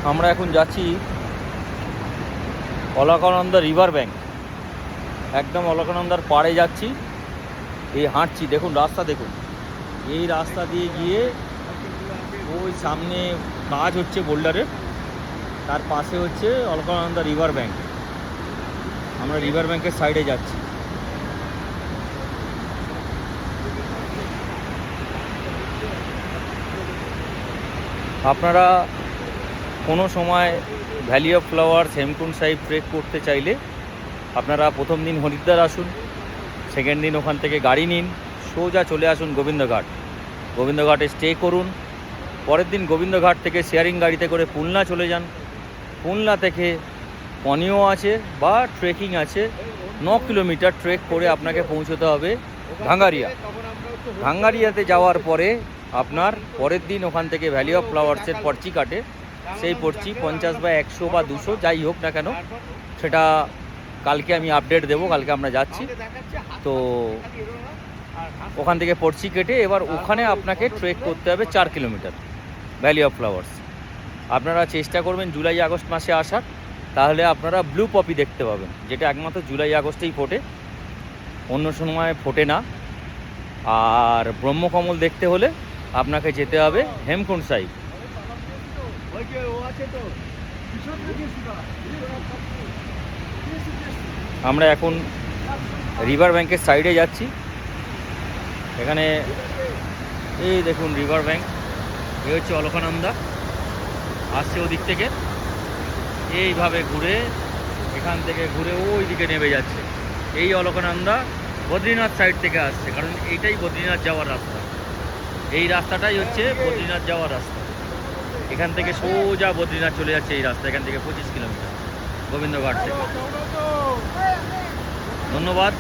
আমরা এখন যাচ্ছি অলকানন্দা রিভার ব্যাঙ্ক। একদম অলকানন্দার পাড়ে যাচ্ছি, এই হাঁটছি, দেখুন রাস্তা দেখুন। এই রাস্তা দিয়ে গিয়ে ওই সামনে কাজ হচ্ছে বোল্ডারের, তার পাশে হচ্ছে অলকানন্দা রিভার ব্যাঙ্ক। আমরা রিভার ব্যাঙ্কের সাইডে যাচ্ছি। আপনারা কোনো সময় valley of flowers Hemkund Sahib trek করতে চাইলে আপনারা প্রথম দিন হরিদ্বার আসুন, সেকেন্ড দিন ওখান থেকে গাড়ি নিন, সোজা চলে আসুন গোবিন্দঘাট। গোবিন্দঘাটে স্টে করুন। পরের দিন গোবিন্দঘাট থেকে শেয়ারিং গাড়িতে করে পুলনা চলে যান। পুলনা থেকে পনিও আছে বা ট্রেকিং আছে, 9 কিলোমিটার ট্রেক করে আপনাকে পৌঁছতে হবে ভাঙ্গারিয়া। ভাঙ্গারিয়াতে যাওয়ার পরে আপনার পরের দিন ওখান থেকে ভ্যালি অফ ফ্লাওয়ার্সের পর্চি কাটে। সেই পর্চি 50 বা 100 বা 200 যাই হোক না কেন, সেটা কালকে আমি আপডেট দেবো। কালকে আমরা যাচ্ছি, তো ওখান থেকে পর্চি কেটে এবার ওখানে আপনাকে ট্রেক করতে হবে 4 কিলোমিটার ভ্যালি অফ ফ্লাওয়ার্স। আপনারা চেষ্টা করবেন জুলাই আগস্ট মাসে আসার, তাহলে আপনারা ব্লু পপি দেখতে পাবেন, যেটা একমাত্র জুলাই আগস্টেই ফোটে, অন্য সময় ফোটে না। আর ব্রহ্মকমল দেখতে হলে আপনাকে যেতে হবে হেমকুণ্ড সাহিব। আমরা এখন রিভার ব্যাঙ্কের সাইডে যাচ্ছি। এখানে এই দেখুন রিভার ব্যাঙ্ক, এই হচ্ছে অলকানন্দা, আসছে ওদিক থেকে এইভাবে ঘুরে, এখান থেকে ঘুরে ওই দিকে নেমে যাচ্ছে। এই অলকানন্দা বদ্রীনাথ সাইড থেকে আসছে, কারণ এইটাই বদ্রীনাথ যাওয়ার রাস্তা। এই রাস্তাটাই হচ্ছে বদ্রীনাথ যাওয়ার রাস্তা। এখান থেকে সোজা বদ্রীনাথ চলে যাচ্ছে এই রাস্তা, এখান থেকে 25 কিলোমিটার গোবিন্দঘাট থেকে। ধন্যবাদ।